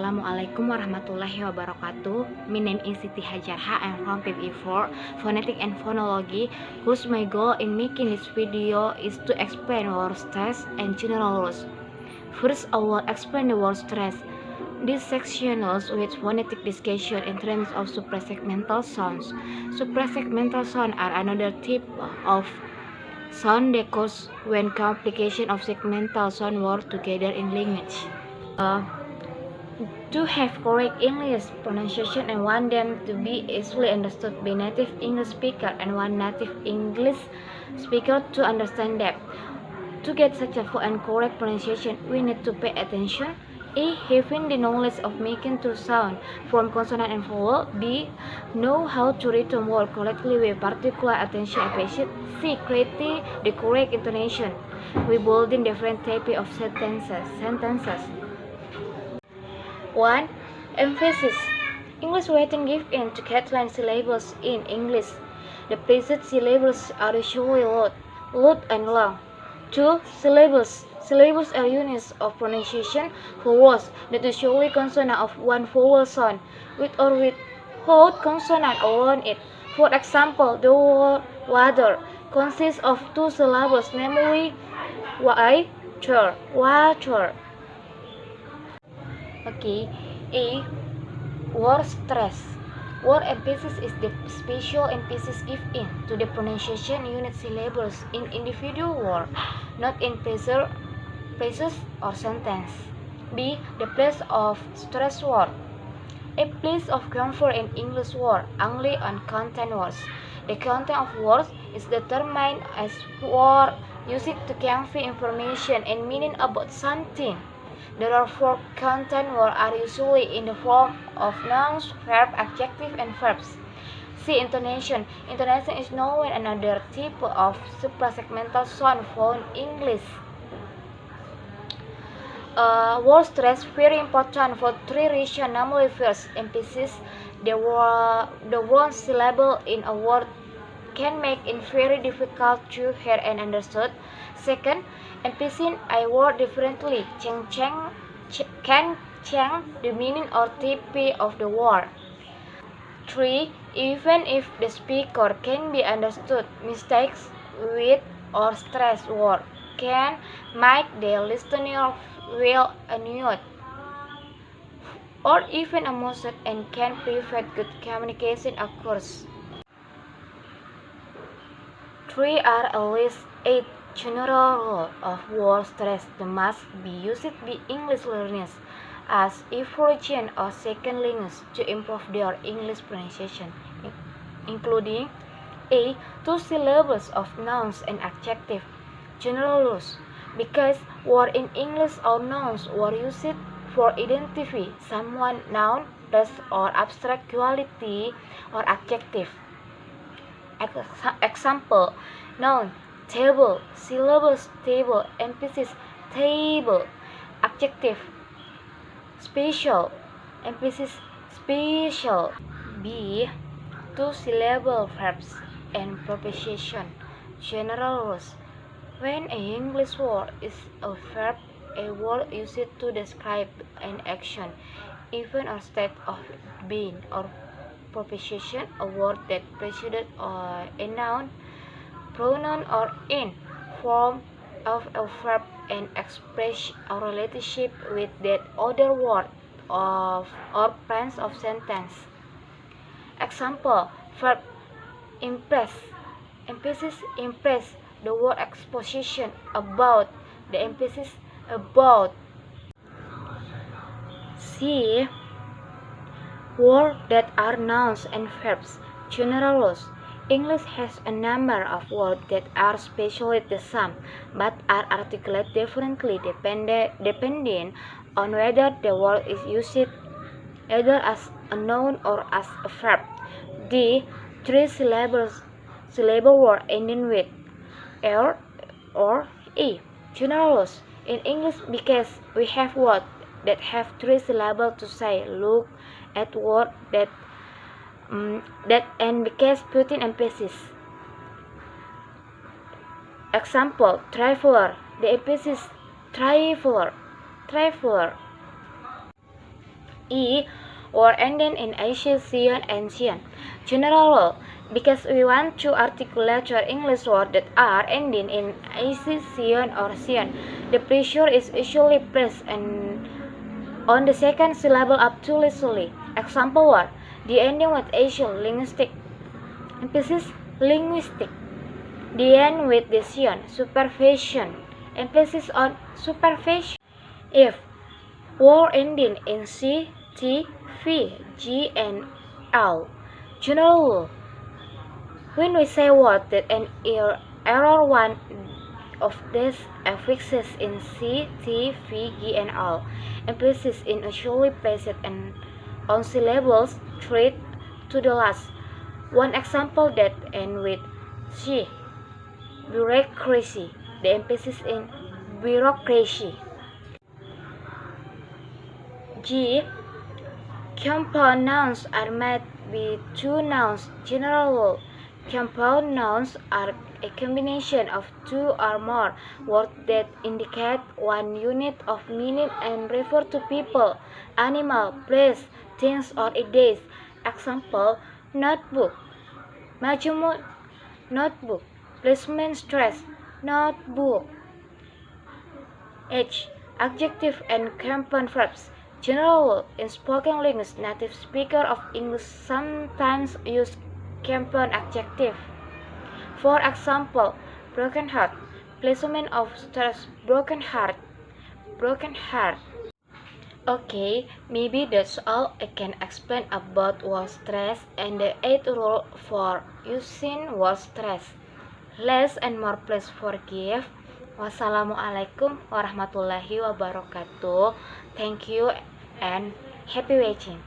Assalamualaikum warahmatullahi wabarakatuh. My name is Siti Hajarha. I'm from PPE4 Phonetic and Phonology course. My goal in making this video is to explain word stress and general rules. First, I will explain the word stress. This section deals with phonetic discussion in terms of suprasegmental sounds. Suprasegmental sounds are another type of sound that cause when complication of segmental sound work together in language. To have correct English pronunciation and want them to be easily understood by native English speaker and one native English speaker to understand them. To get such a full and correct pronunciation, we need to pay attention. A. Having the knowledge of making true sound from consonant and vowel. B. Know how to read a word correctly with particular attention emphasis. C. Creating the correct intonation with bolding different types of sentences. 1. Emphasis. English writing gives in to Catalan syllables in English. The present syllables are usually loud and long. 2. Syllables. Syllables are units of pronunciation for words that usually consonant of one vowel sound, with or without consonant around it. For example, the word water consists of two syllables, namely water. Okay, A. Word stress. Word emphasis is the special emphasis given to the pronunciation unit syllables in individual word, not in phrases or sentence. B. The place of stress word. A place of comfort in English word only on content words. The content of words is determined as word used to convey information and meaning about something. Therefore, content words are usually in the form of nouns, verb, adjective, and verbs. See intonation. Intonation is known another type of suprasegmental sound found in English. Word stress very important for three reasons. Namely, first, emphasis. The one syllable in a word can make it very difficult to hear and understood. Second, emphasizing a word differently can change the meaning or type of the word. 3. Even if the speaker can be understood, mistakes with or stress word can make the listener feel annoyed or even amused and can prevent good communication occurs. 3 are at least 8 general rules of word stress that must be used by English learners as a first or second language to improve their English pronunciation, including A. Two syllables of nouns and adjective. General rules. Because words in English or nouns were used for identify someone, noun, place, or abstract quality or adjective. Example, noun, table, syllables, table, emphasis, table, adjective, special, emphasis, special. B. Two-syllable verbs and preposition. General rules. When an English word is a verb, a word used to describe an action, event, or state of being, or preposition, a word that preceded a noun, pronoun, or in form of a verb and express a relationship with that other word or branch of sentence. Example, verb impress, emphasis impress, the word exposition about, the emphasis about. C. Words that are nouns and verbs. General rules. English has a number of words that are spatially the same, but are articulated differently depending on whether the word is used either as a noun or as a verb. D. Three-syllable word ending with er or e. General rules. In English, because we have words that have three syllables to say, look at word that and because putting emphasis. Example, traveler, the emphasis traveler. E. Word ending in Asian, ancient. General rule. Because we want to articulate your English words that are ending in Asian or Sian, the pressure is usually placed on the second syllable absolutely. Example word. The ending with Asian, linguistic. Emphasis, linguistic. The end with the Sian, supervision. Emphasis on supervision. If word ending in C, T, V, G, and L. General rule. When we say word that an error one of these affixes in C, T, V, G, and L, emphasis in usually placed on syllables 3 to the last. One example that end with C, bureaucracy. The emphasis in bureaucracy. G. Compound nouns are made with two nouns. General rule. Compound nouns are a combination of two or more words that indicate one unit of meaning and refer to people, animal, place, things, or ideas. Example: notebook, majemuk, notebook, policeman stress, notebook. H. Adjective and compound verbs. General rule. In spoken language, native speakers of English sometimes use compound adjective. For example, broken heart, placement of stress, broken heart, broken heart. Okay, maybe that's all I can explain about word stress and the 8th rule for using word stress. Less and more please forgive. Wassalamualaikum warahmatullahi wabarakatuh. Thank you and happy watching.